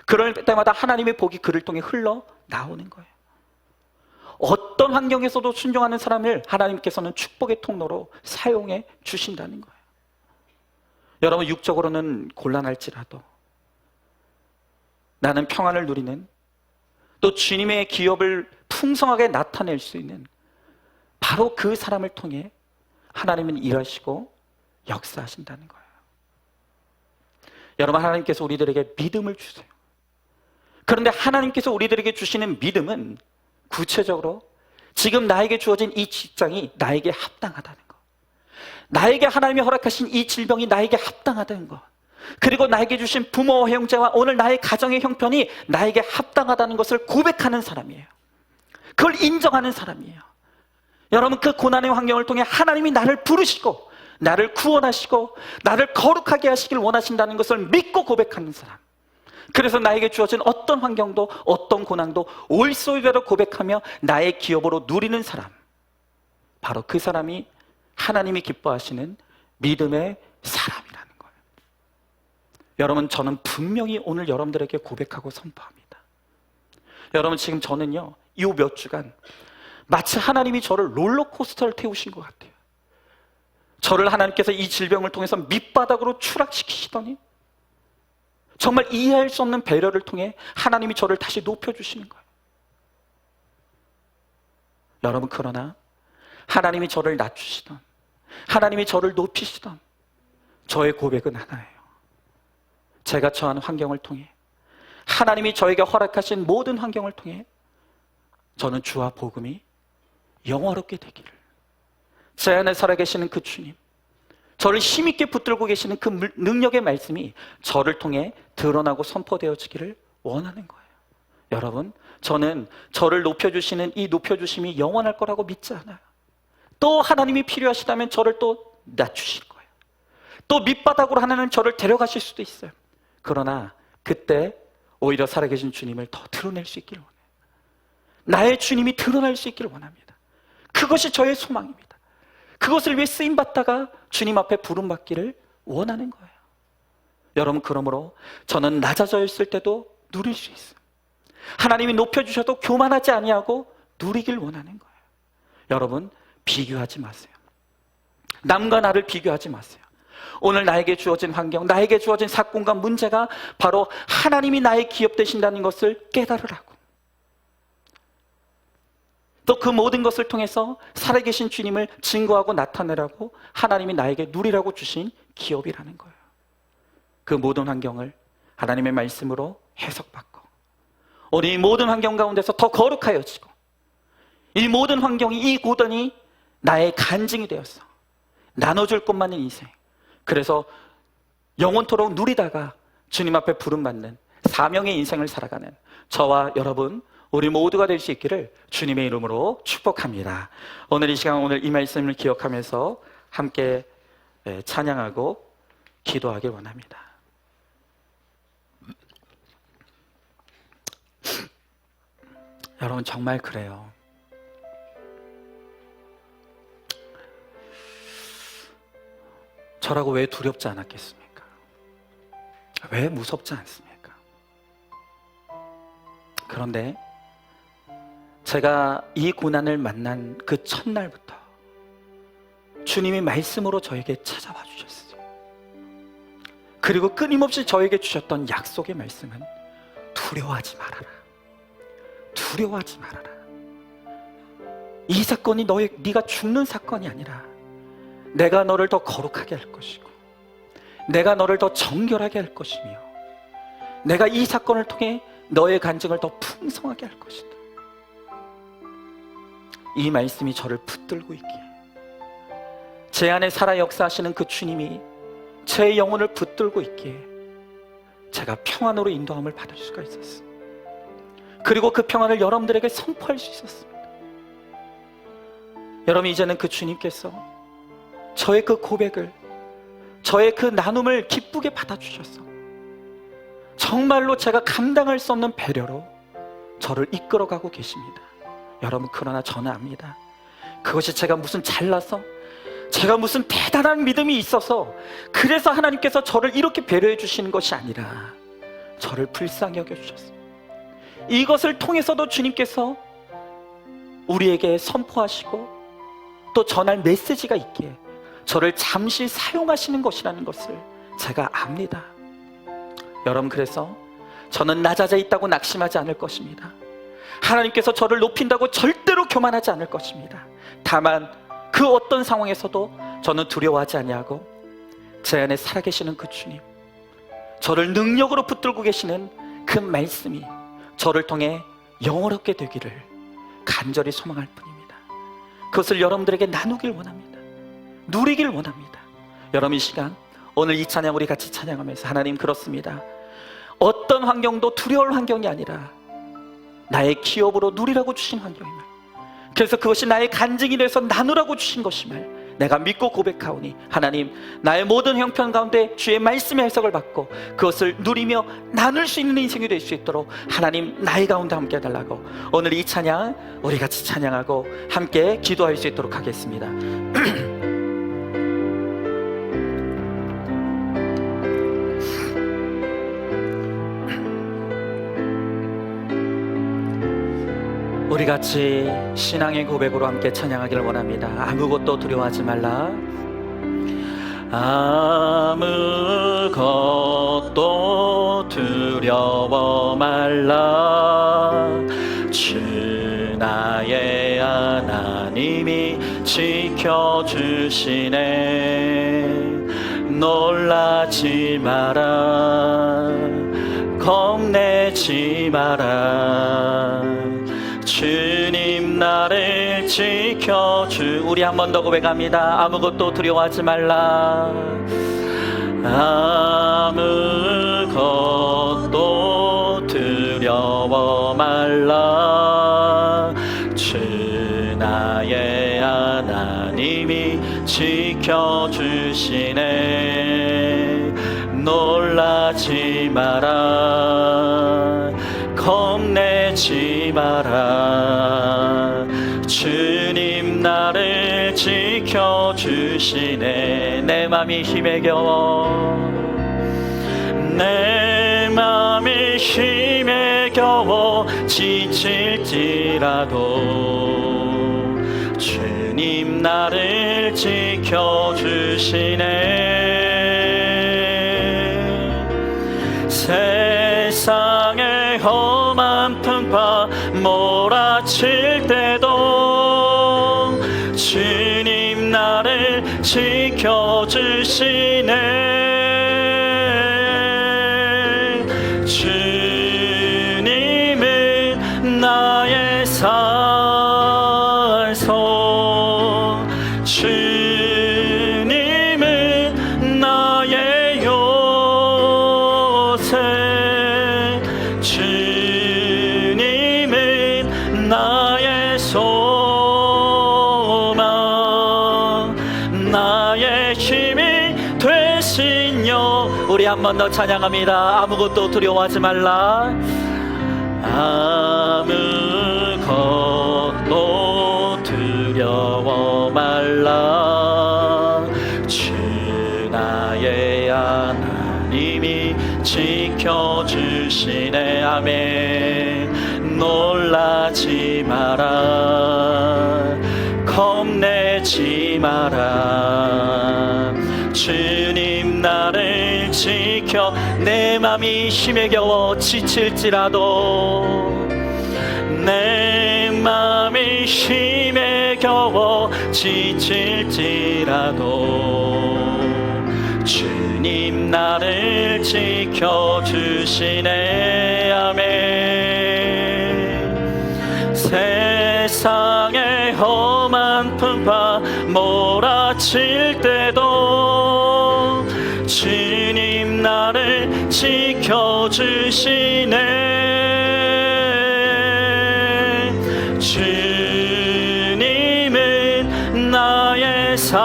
그럴 때마다 하나님의 복이 그를 통해 흘러 나오는 거예요. 어떤 환경에서도 순종하는 사람을 하나님께서는 축복의 통로로 사용해 주신다는 거예요. 여러분, 육적으로는 곤란할지라도 나는 평안을 누리는, 또 주님의 기업을 풍성하게 나타낼 수 있는 바로 그 사람을 통해 하나님은 일하시고 역사하신다는 거예요. 여러분, 하나님께서 우리들에게 믿음을 주세요. 그런데 하나님께서 우리들에게 주시는 믿음은 구체적으로 지금 나에게 주어진 이 직장이 나에게 합당하다는 것, 나에게 하나님이 허락하신 이 질병이 나에게 합당하다는 것, 그리고 나에게 주신 부모와 형제와 오늘 나의 가정의 형편이 나에게 합당하다는 것을 고백하는 사람이에요. 그걸 인정하는 사람이에요. 여러분, 그 고난의 환경을 통해 하나님이 나를 부르시고 나를 구원하시고 나를 거룩하게 하시길 원하신다는 것을 믿고 고백하는 사람, 그래서 나에게 주어진 어떤 환경도 어떤 고난도 올소이대로 고백하며 나의 기업으로 누리는 사람, 바로 그 사람이 하나님이 기뻐하시는 믿음의 사람이라는 거예요. 여러분, 저는 분명히 오늘 여러분들에게 고백하고 선포합니다. 여러분, 지금 저는요, 이 몇 주간 마치 하나님이 저를 롤러코스터를 태우신 것 같아요. 저를 하나님께서 이 질병을 통해서 밑바닥으로 추락시키시더니 정말 이해할 수 없는 배려를 통해 하나님이 저를 다시 높여주시는 거예요. 여러분, 그러나 하나님이 저를 낮추시던, 하나님이 저를 높이시던 저의 고백은 하나예요. 제가 처한 환경을 통해, 하나님이 저에게 허락하신 모든 환경을 통해 저는 주와 복음이 영화롭게 되기를, 제 안에 살아계시는 그 주님, 저를 힘있게 붙들고 계시는 그 능력의 말씀이 저를 통해 드러나고 선포되어지기를 원하는 거예요. 여러분, 저는 저를 높여주시는 이 높여주심이 영원할 거라고 믿지 않아요. 또 하나님이 필요하시다면 저를 또 낮추실 거예요. 또 밑바닥으로 하나님은 저를 데려가실 수도 있어요. 그러나 그때 오히려 살아계신 주님을 더 드러낼 수 있기를 원해요. 나의 주님이 드러날 수 있기를 원합니다. 그것이 저의 소망입니다. 그것을 위해 쓰임받다가 주님 앞에 부름받기를 원하는 거예요. 여러분, 그러므로 저는 낮아져 있을 때도 누릴 수 있어요. 하나님이 높여주셔도 교만하지 아니하고 누리길 원하는 거예요. 여러분, 비교하지 마세요. 남과 나를 비교하지 마세요. 오늘 나에게 주어진 환경, 나에게 주어진 사건과 문제가 바로 하나님이 나의 기업 되신다는 것을 깨달으라고. 또 그 모든 것을 통해서 살아계신 주님을 증거하고 나타내라고 하나님이 나에게 누리라고 주신 기업이라는 거예요. 그 모든 환경을 하나님의 말씀으로 해석받고, 우리 이 모든 환경 가운데서 더 거룩하여지고, 이 모든 환경이, 이 고단이 나의 간증이 되었어. 나눠줄 것만 있는 인생. 그래서 영원토록 누리다가 주님 앞에 부름받는 사명의 인생을 살아가는 저와 여러분, 우리 모두가 될 수 있기를 주님의 이름으로 축복합니다. 오늘 이 시간, 오늘 이 말씀을 기억하면서 함께 찬양하고 기도하길 원합니다. 여러분, 정말 그래요. 저라고 왜 두렵지 않았겠습니까? 왜 무섭지 않습니까? 그런데 제가 이 고난을 만난 그 첫날부터 주님이 말씀으로 저에게 찾아와 주셨어요. 그리고 끊임없이 저에게 주셨던 약속의 말씀은 두려워하지 말아라. 두려워하지 말아라. 이 사건이 네가 죽는 사건이 아니라 내가 너를 더 거룩하게 할 것이고, 내가 너를 더 정결하게 할 것이며, 내가 이 사건을 통해 너의 간증을 더 풍성하게 할 것이다. 이 말씀이 저를 붙들고 있기에, 제 안에 살아 역사하시는 그 주님이 제 영혼을 붙들고 있기에 제가 평안으로 인도함을 받을 수가 있었습니다. 그리고 그 평안을 여러분들에게 선포할 수 있었습니다. 여러분, 이제는 그 주님께서 저의 그 고백을, 저의 그 나눔을 기쁘게 받아주셔서 정말로 제가 감당할 수 없는 배려로 저를 이끌어가고 계십니다. 여러분, 그러나 저는 압니다. 그것이 제가 무슨 잘나서, 제가 무슨 대단한 믿음이 있어서 그래서 하나님께서 저를 이렇게 배려해 주시는 것이 아니라 저를 불쌍히 여겨주셨습니다. 이것을 통해서도 주님께서 우리에게 선포하시고 또 전할 메시지가 있기에 저를 잠시 사용하시는 것이라는 것을 제가 압니다. 여러분, 그래서 저는 낮아져 있다고 낙심하지 않을 것입니다. 하나님께서 저를 높인다고 절대로 교만하지 않을 것입니다. 다만 그 어떤 상황에서도 저는 두려워하지 아니하고 제 안에 살아계시는 그 주님, 저를 능력으로 붙들고 계시는 그 말씀이 저를 통해 영원롭게 되기를 간절히 소망할 뿐입니다. 그것을 여러분들에게 나누길 원합니다. 누리길 원합니다. 여러분, 이 시간, 오늘 이 찬양 우리 같이 찬양하면서, 하나님, 그렇습니다. 어떤 환경도 두려울 환경이 아니라 나의 기업으로 누리라고 주신 환경임을, 그래서 그것이 나의 간증이 돼서 나누라고 주신 것임을 내가 믿고 고백하오니, 하나님, 나의 모든 형편 가운데 주의 말씀의 해석을 받고 그것을 누리며 나눌 수 있는 인생이 될 수 있도록 하나님, 나의 가운데 함께 해달라고 오늘 이 찬양 우리 같이 찬양하고 함께 기도할 수 있도록 하겠습니다. 우리 같이 신앙의 고백으로 함께 찬양하기를 원합니다. 아무것도 두려워하지 말라. 아무것도 두려워 말라. 주 나의 하나님이 지켜주시네. 놀라지 마라. 겁내지 마라. 주님 나를 우리 한 번 더 고백합니다. 아무것도 두려워하지 말라. 아무것도 두려워 말라. 주 나의 하나님이 지켜주시네. 놀라지 마라. 겁내지 마라. 주님 나를 지켜주시네. 내 맘이 힘에 겨워, 내 맘이 힘에 겨워 지칠지라도 주님 나를 지켜주시네. 세상의 험한 풍파 몰아칠 때도 나를 지켜주시네. 주님은 나의 산소, 주님은 나의 요새, 주님은 나의 소망, 나의 힘이 되시뇨. 우리 한 번 더 찬양합니다. 아무것도 두려워하지 말라. 아무것도 두려워 말라. 주 나의 하나님이 지켜주시네. 아멘. 놀라지 마라. 겁내지 마라. 주님 나를 지켜. 내 맘이 힘에 겨워 지칠지라도, 내 맘이 힘에 겨워 지칠지라도 주님 나를 지켜주시네. 아멘. 세상의 험한 풍파 몰아칠 때도 주님 나를 지켜주시네. 주님은 나의 산소,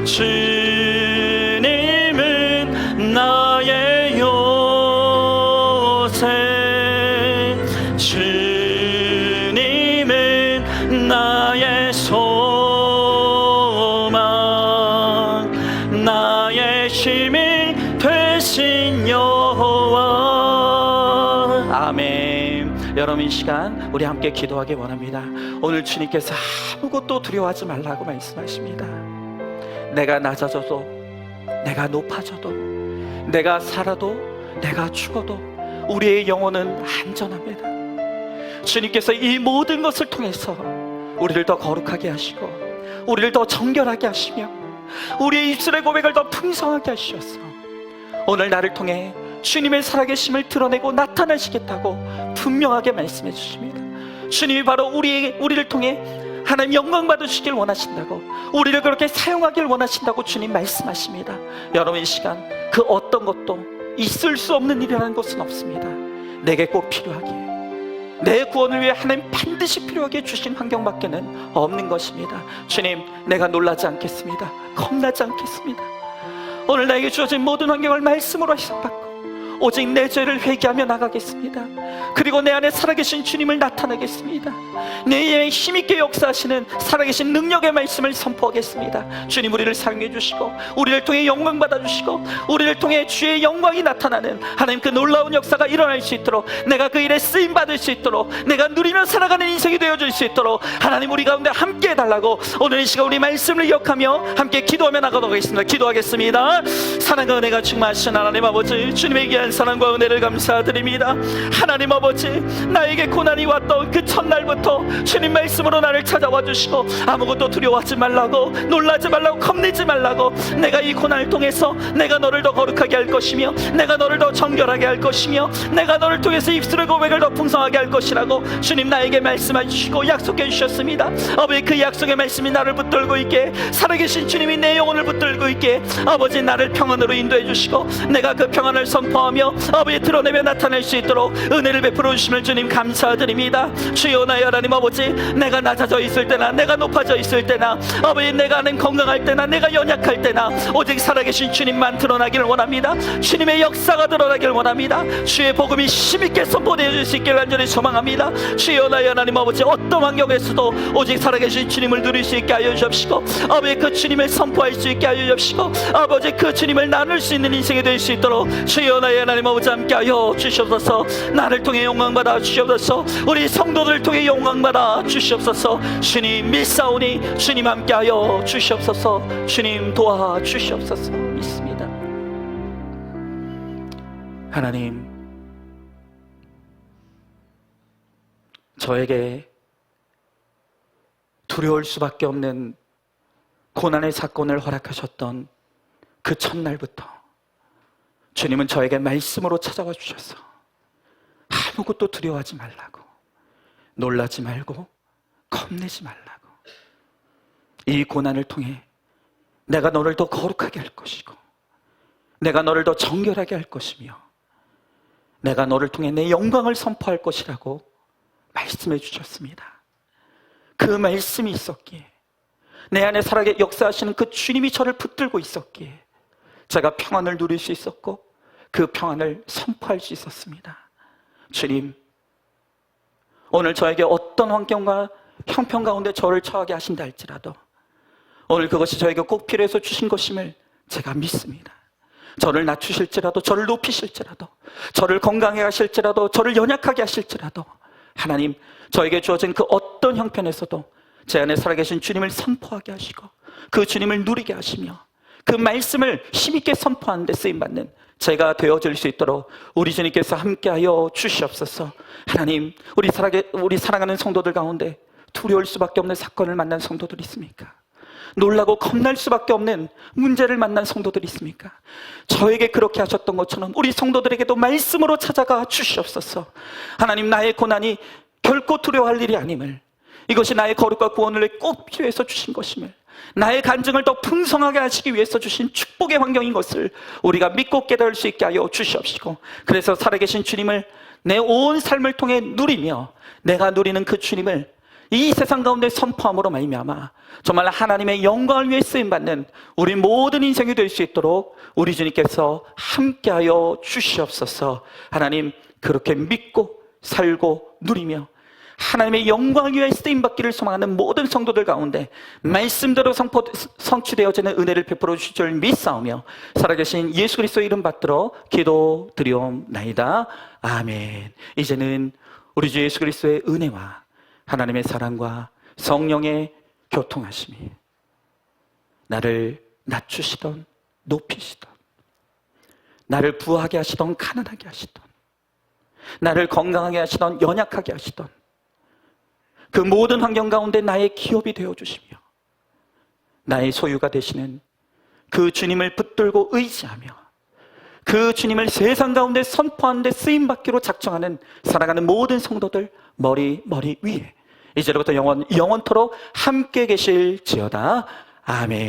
주님은 나의 요새, 주님은 나의 소망, 나의 힘이 되신 여호와. 아멘. 여러분, 이 시간 우리 함께 기도하기 원합니다. 오늘 주님께서 아무것도 두려워하지 말라고 말씀하십니다. 내가 낮아져도, 내가 높아져도, 내가 살아도, 내가 죽어도 우리의 영혼은 안전합니다. 주님께서 이 모든 것을 통해서 우리를 더 거룩하게 하시고, 우리를 더 정결하게 하시며, 우리의 입술의 고백을 더 풍성하게 하시옵소서. 오늘 나를 통해 주님의 살아계심을 드러내고 나타내시겠다고 분명하게 말씀해 주십니다. 주님이 바로 우리를 통해 하나님 영광 받으시길 원하신다고, 우리를 그렇게 사용하길 원하신다고 주님 말씀하십니다. 여러분, 이 시간 그 어떤 것도 있을 수 없는 일이라는 것은 없습니다. 내게 꼭 필요하기에, 내 구원을 위해 하나님 반드시 필요하게 주신 환경밖에는 없는 것입니다. 주님, 내가 놀라지 않겠습니다. 겁나지 않겠습니다. 오늘 나에게 주어진 모든 환경을 말씀으로 해석받고 오직 내 죄를 회개하며 나가겠습니다. 그리고 내 안에 살아계신 주님을 나타내겠습니다. 내 안에 힘있게 역사하시는 살아계신 능력의 말씀을 선포하겠습니다. 주님, 우리를 사용해 주시고, 우리를 통해 영광 받아주시고, 우리를 통해 주의 영광이 나타나는 하나님 그 놀라운 역사가 일어날 수 있도록, 내가 그 일에 쓰임받을 수 있도록, 내가 누리며 살아가는 인생이 되어줄 수 있도록 하나님 우리 가운데 함께 해달라고 오늘 이 시간 우리 말씀을 기억하며 함께 기도하며 나가도록 하겠습니다. 기도하겠습니다. 사랑과 은혜가 충만하신 하나님 아버지, 주님의 귀한 사랑과 은혜를 감사드립니다. 하나님 아버지, 나에게 고난이 왔던 그 첫날부터 주님 말씀으로 나를 찾아와 주시고, 아무것도 두려워하지 말라고, 놀라지 말라고, 겁내지 말라고, 내가 이 고난을 통해서 내가 너를 더 거룩하게 할 것이며, 내가 너를 더 정결하게 할 것이며, 내가 너를 통해서 입술의 고백을 더 풍성하게 할 것이라고 주님 나에게 말씀해 주시고 약속해 주셨습니다. 아버지, 그 약속의 말씀이 나를 붙들고 있게, 살아계신 주님이 내 영혼을 붙들고 있게, 아버지 나를 평안으로 인도해 주시고, 내가 그 평안을 선포하며 아버지 드러내며 나타낼 수 있도록 은혜를 베풀어 주심을 주님 감사드립니다. 주여, 나의 하나님 아버지, 내가 낮아져 있을 때나 내가 높아져 있을 때나, 아버지 내가 하는 건강할 때나 내가 연약할 때나 오직 살아계신 주님만 드러나기를 원합니다. 주님의 역사가 드러나기를 원합니다. 주의 복음이 힘있게 선포되어질 수 있기를 간절히 소망합니다. 주여, 나의 하나님 아버지, 어떤 환경에서도 오직 살아계신 주님을 누릴 수 있게 하여 주옵시고, 아버지 그 주님을 선포할 수 있게 하여 주옵시고, 아버지 그 주님을 나눌 수 있는 인생이 될 수 있도록 주여, 나의 하나님 아버지 함께 하여 주시옵소서. 나를 통해 영광 받아 주시옵소서. 우리 성도들을 통해 영광 받아 주시옵소서. 주님 믿사오니 주님 함께 하여 주시옵소서. 주님 도와 주시옵소서. 믿습니다. 하나님, 저에게 두려울 수밖에 없는 고난의 사건을 허락하셨던 그 첫날부터 주님은 저에게 말씀으로 찾아와 주셔서 아무것도 두려워하지 말라고, 놀라지 말고 겁내지 말라고, 이 고난을 통해 내가 너를 더 거룩하게 할 것이고 내가 너를 더 정결하게 할 것이며 내가 너를 통해 내 영광을 선포할 것이라고 말씀해 주셨습니다. 그 말씀이 있었기에, 내 안에 살아계 역사하시는 그 주님이 저를 붙들고 있었기에 제가 평안을 누릴 수 있었고 그 평안을 선포할 수 있었습니다. 주님, 오늘 저에게 어떤 환경과 형편 가운데 저를 처하게 하신다 할지라도 오늘 그것이 저에게 꼭 필요해서 주신 것임을 제가 믿습니다. 저를 낮추실지라도, 저를 높이실지라도, 저를 건강해 하실지라도, 저를 연약하게 하실지라도 하나님, 저에게 주어진 그 어떤 형편에서도 제 안에 살아계신 주님을 선포하게 하시고 그 주님을 누리게 하시며 그 말씀을 힘있게 선포하는 데 쓰임받는 제가 되어질 수 있도록 우리 주님께서 함께하여 주시옵소서. 하나님, 우리 사랑하는 성도들 가운데 두려울 수밖에 없는 사건을 만난 성도들이 있습니까? 놀라고 겁날 수밖에 없는 문제를 만난 성도들이 있습니까? 저에게 그렇게 하셨던 것처럼 우리 성도들에게도 말씀으로 찾아가 주시옵소서. 하나님, 나의 고난이 결코 두려워할 일이 아님을, 이것이 나의 거룩과 구원을 꼭 필요해서 주신 것임을, 나의 간증을 더 풍성하게 하시기 위해서 주신 축복의 환경인 것을 우리가 믿고 깨달을 수 있게 하여 주시옵시고, 그래서 살아계신 주님을 내 온 삶을 통해 누리며 내가 누리는 그 주님을 이 세상 가운데 선포함으로 말미암아 정말 하나님의 영광을 위해 쓰임받는 우리 모든 인생이 될 수 있도록 우리 주님께서 함께하여 주시옵소서. 하나님, 그렇게 믿고 살고 누리며 하나님의 영광을 위해 쓰임받기를 소망하는 모든 성도들 가운데 말씀대로 성취되어지는 은혜를 베풀어 주실 줄 믿사오며 살아계신 예수 그리스도의 이름 받들어 기도드리옵나이다. 아멘. 이제는 우리 주 예수 그리스도의 은혜와 하나님의 사랑과 성령의 교통하심이 나를 낮추시던 높이시던, 나를 부하게 하시던 가난하게 하시던, 나를 건강하게 하시던 연약하게 하시던 그 모든 환경 가운데 나의 기업이 되어주시며 나의 소유가 되시는 그 주님을 붙들고 의지하며 그 주님을 세상 가운데 선포하는 데 쓰임받기로 작정하는 사랑하는 모든 성도들 머리 위에 이제로부터 영원토록 함께 계실지어다. 아멘.